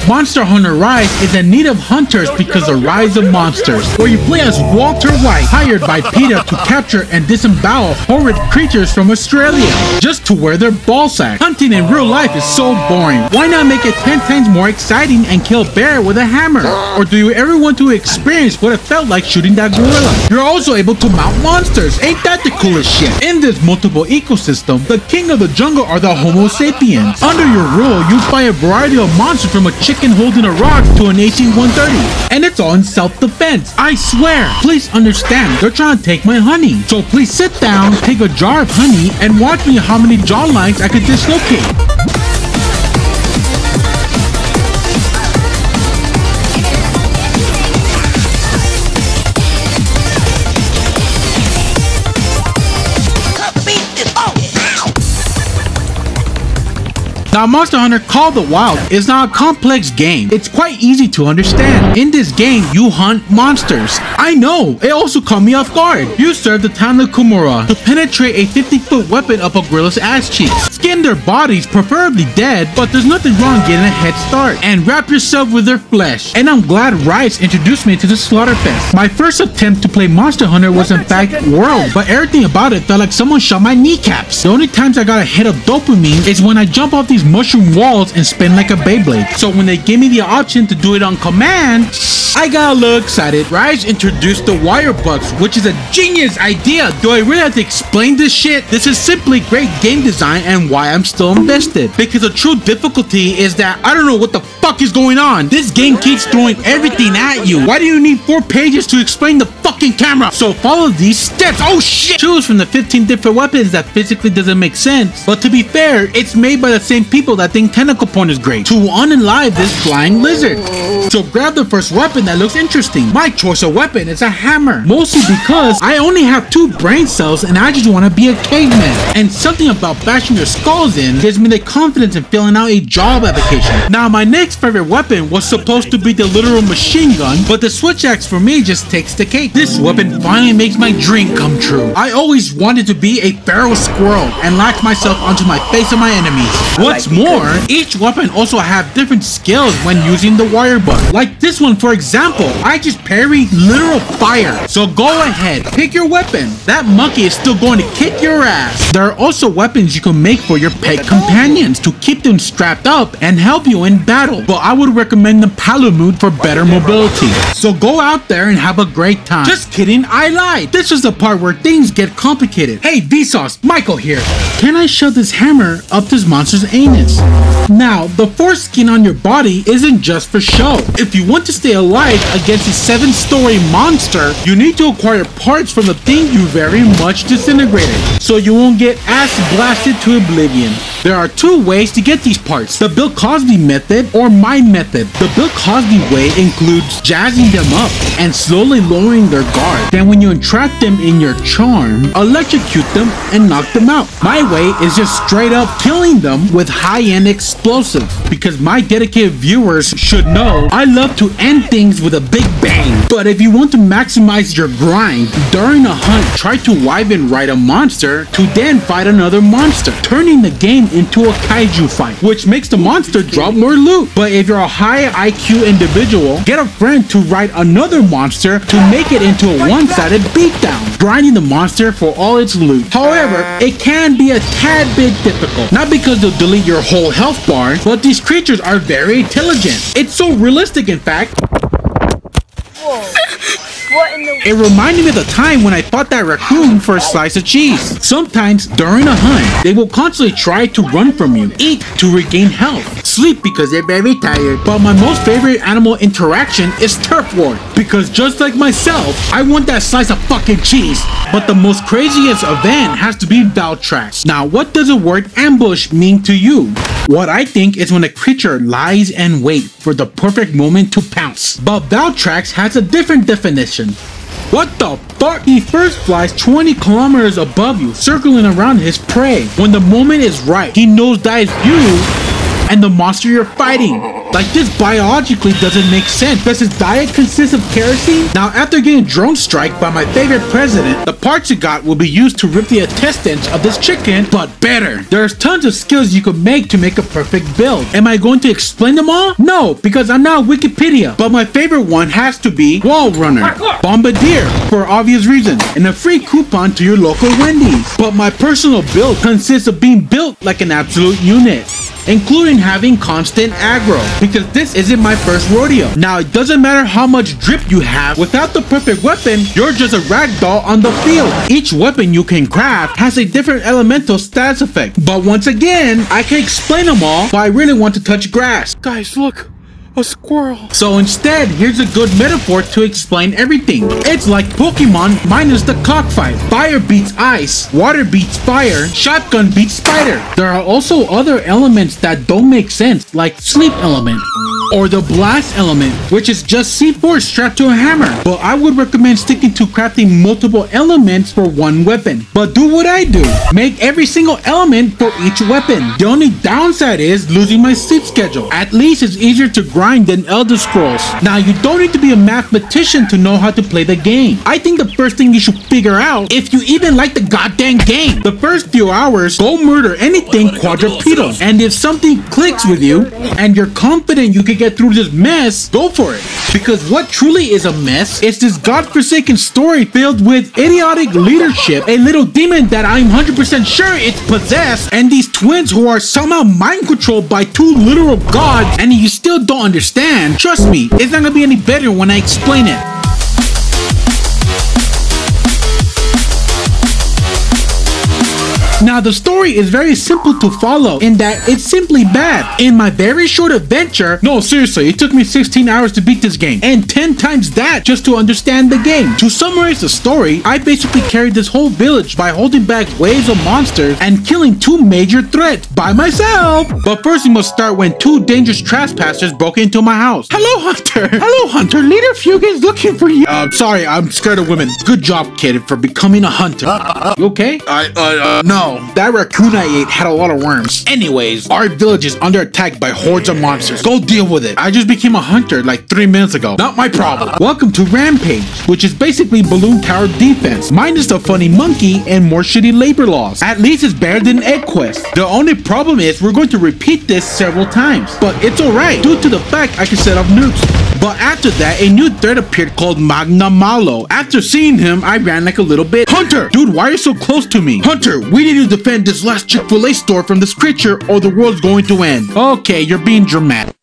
Monster Hunter Rise is in need of hunters because of Rise of Monsters, where you play as Walter White, hired by PETA to capture and disembowel horrid creatures from Australia, just to wear their ballsack. Hunting in real life is so boring. Why not make it 10 times more exciting and kill a bear with a hammer? Or do you ever want to experience what it felt like shooting that gorilla? You're also able to mount monsters. Ain't that the coolest shit? In this multiple ecosystem, the king of the jungle are the Homo sapiens. Under your rule, you fight a variety of monsters from a chicken holding a rock to an AC-130. And it's all in self-defense. I swear. Please understand, they're trying to take my honey. So please sit down, take a jar of honey, and watch me how many jawlines I could dislocate. Now, Monster Hunter Call of the Wild is not a complex game. It's quite easy to understand. In this game, you hunt monsters. I know, it also caught me off guard. You serve the town of Kumura to penetrate a 50-foot weapon up a gorilla's ass cheeks. Skin their bodies, preferably dead, but there's nothing wrong getting a head start. And wrap yourself with their flesh. And I'm glad Rice introduced me to the Slaughterfest. My first attempt to play Monster Hunter was in fact World, but everything about it felt like someone shot my kneecaps. The only times I got a hit of dopamine is when I jump off these mushroom walls and spin like a Beyblade. So when they gave me the option to do it on command, I got a little excited. Rise introduced the wire bugs, which is a genius idea. Do I really have to explain this shit? This is simply great game design and why I'm still invested. Because the true difficulty is that I don't know what the fuck is going on. This game keeps throwing everything at you. Why do you need 4 pages to explain the fucking camera? So follow these steps. Oh shit! Choose from the 15 different weapons that physically doesn't make sense. But to be fair, it's made by the same people that think tentacle porn is great, to unalive this flying lizard. So grab the first weapon that looks interesting. My choice of weapon is a hammer, mostly because I only have 2 brain cells and I just want to be a caveman. And something about bashing your skulls in gives me the confidence in filling out a job application. Now my next favorite weapon was supposed to be the literal machine gun, but the switch axe for me just takes the cake. This weapon finally makes my dream come true. I always wanted to be a feral squirrel and latch myself onto my face of my enemies. What's more, each weapon also have different skills when using the wire bug. Like this one for example, I just parried literal fire. So go ahead, pick your weapon. That monkey is still going to kick your ass. There are also weapons you can make for your pet companions to keep them strapped up and help you in battle. But I would recommend the Palamute for better mobility. So go out there and have a great time. Just kidding, I lied. This is the part where things get complicated. Hey Vsauce, Michael here. Can I shove this hammer up this monster's anus? Now, the foreskin on your body isn't just for show. If you want to stay alive against a 7-story monster, you need to acquire parts from the thing you very much disintegrated, so you won't get ass blasted to oblivion. There are 2 ways to get these parts, the Bill Cosby method or my method. The Bill Cosby way includes jazzing them up and slowly lowering their guard. Then when you entrap them in your charm, electrocute them and knock them out. My way is just straight up killing them with high-end explosives, because my dedicated viewers should know I love to end things with a big bang. But if you want to maximize your grind, during a hunt, try to wipe and ride a monster to then fight another monster, turning the game into a kaiju fight, which makes the monster drop more loot. But if you're a high IQ individual, get a friend to ride another monster to make it into a one-sided beatdown, grinding the monster for all its loot. However, it can be a tad bit difficult, not because they'll delete your whole health bar, but these creatures are very intelligent. It's so realistic, in fact. Whoa. What in the... It reminded me of the time when I fought that raccoon for a slice of cheese. Sometimes, during a hunt, they will constantly try to run from you, eat to regain health, sleep because they're very tired. But my most favorite animal interaction is turf war, because just like myself, I want that slice of fucking cheese. But the most craziest event has to be Valtryx. Now, what does the word ambush mean to you? What I think is when a creature lies in wait for the perfect moment to pounce. But Valtryx has a different definition. What the fuck? He first flies 20 kilometers above you, circling around his prey. When the moment is right, he knows that is you and the monster you're fighting. Like, this biologically doesn't make sense. Does his diet consist of kerosene? Now, after getting drone strike by my favorite president, the parts you got will be used to rip the intestines of this chicken, but better. There's tons of skills you could make to make a perfect build. Am I going to explain them all? No, because I'm not Wikipedia. But my favorite one has to be Wall Runner, Bombardier, for obvious reasons, and a free coupon to your local Wendy's. But my personal build consists of being built like an absolute unit, including having constant aggro, because this isn't my first rodeo. Now, it doesn't matter how much drip you have, without the perfect weapon, you're just a ragdoll on the field. Each weapon you can craft has a different elemental status effect, but once again, I can explain them all, but I really want to touch grass. Guys, look. A squirrel. So instead, here's a good metaphor to explain everything. It's like Pokemon minus the cockfight. Fire beats ice, water beats fire, shotgun beats spider. There are also other elements that don't make sense, like sleep element, or the blast element, which is just C4 strapped to a hammer. But I would recommend sticking to crafting multiple elements for one weapon. But do what I do. Make every single element for each weapon. The only downside is losing my sleep schedule. At least it's easier to grind than Elder Scrolls. Now, you don't need to be a mathematician to know how to play the game. I think the first thing you should figure out, if you even like the goddamn game, the first few hours, go murder anything quadrupedal. And if something clicks with you, and you're confident you can get through this mess, go for it. Because what truly is a mess is this godforsaken story filled with idiotic leadership, a little demon that I'm 100% sure it's possessed, and these twins who are somehow mind controlled by two literal gods, and you still don't understand. Trust me, it's not gonna be any better when I explain it. Now, the story is very simple to follow in that it's simply bad. In my very short adventure, no, seriously, it took me 16 hours to beat this game, and 10 times that just to understand the game. To summarize the story, I basically carried this whole village by holding back waves of monsters and killing two major threats by myself. But first, we must start when two dangerous trespassers broke into my house. Hello, Hunter. Hello, Hunter. Leader Fugue is looking for you. Sorry, I'm scared of women. Good job, kid, for becoming a hunter. You okay? No. That raccoon I ate had a lot of worms. Anyways, our village is under attack by hordes of monsters. Go deal with it. I just became a hunter like 3 minutes ago. Not my problem. Welcome to Rampage, which is basically Balloon Tower defense, minus the funny monkey and more shitty labor laws. At least it's better than Egg Quest. The only problem is we're going to repeat this several times, but it's alright due to the fact I can set off nukes. But after that, a new threat appeared called Magna Malo. After seeing him, I ran like a little bit. Hunter! Dude, why are you so close to me? Hunter, we need to defend this last Chick-fil-A store from this creature or the world's going to end. Okay, you're being dramatic.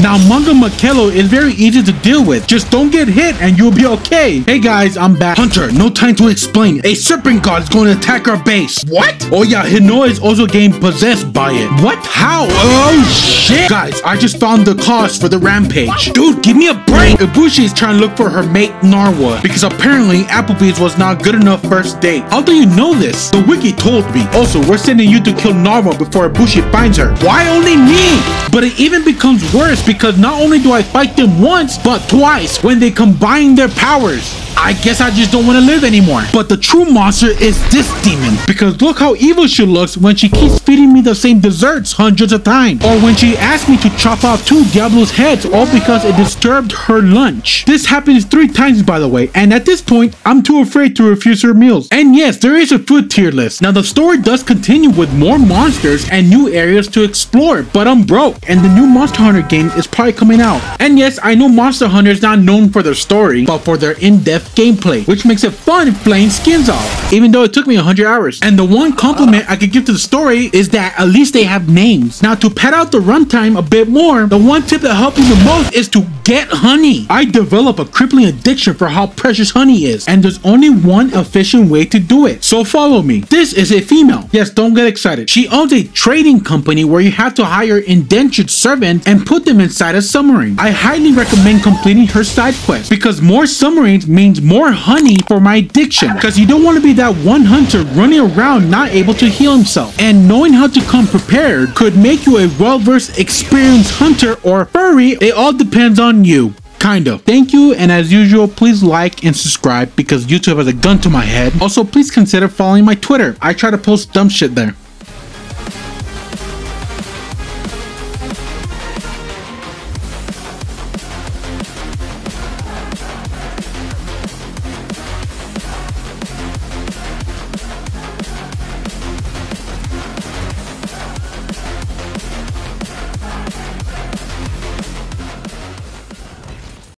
Now, Manga Makello is very easy to deal with. Just don't get hit and you'll be okay. Hey guys, I'm back. Hunter, no time to explain. A serpent god is going to attack our base. What? Oh yeah, Hinoa is also getting possessed by it. What? How? Oh shit. Guys, I just found the cause for the rampage. Dude, give me a break. Ibushi is trying to look for her mate Narwa because apparently Applebee's was not good enough first date. How do you know this? The wiki told me. Also, we're sending you to kill Narwa before Ibushi finds her. Why only me? But it even becomes worse because not only do I fight them once, but twice when they combine their powers. I guess I just don't want to live anymore. But the true monster is this demon, because look how evil she looks when she keeps feeding me the same desserts hundreds of times, or when she asked me to chop off 2 Diablo's heads all because it disturbed her lunch. This happens 3 times, by the way, and at this point I'm too afraid to refuse her meals. And yes, there is a food tier list. Now the story does continue with more monsters and new areas to explore, but I'm broke and the new Monster Hunter game is probably coming out. And yes, I know Monster Hunter is not known for their story, but for their in-depth gameplay, which makes it fun playing skins off, even though it took me 100 hours. And the one compliment I could give to the story is that at least they have names. Now to pad out the runtime a bit more, the one tip that helped me the most is to get honey. I develop a crippling addiction for how precious honey is, and there's only one efficient way to do it. So follow me. This is a female. Yes, don't get excited. She owns a trading company where you have to hire indentured servants and put them inside a submarine. I highly recommend completing her side quest because more submarines means more honey for my addiction, because you don't want to be that one hunter running around not able to heal himself. And knowing how to come prepared could make you a well-versed, experienced hunter or furry. It all depends on you. Kind of. Thank you, and as usual, please like and subscribe because YouTube has a gun to my head. Also, please consider following my Twitter. I try to post dumb shit there.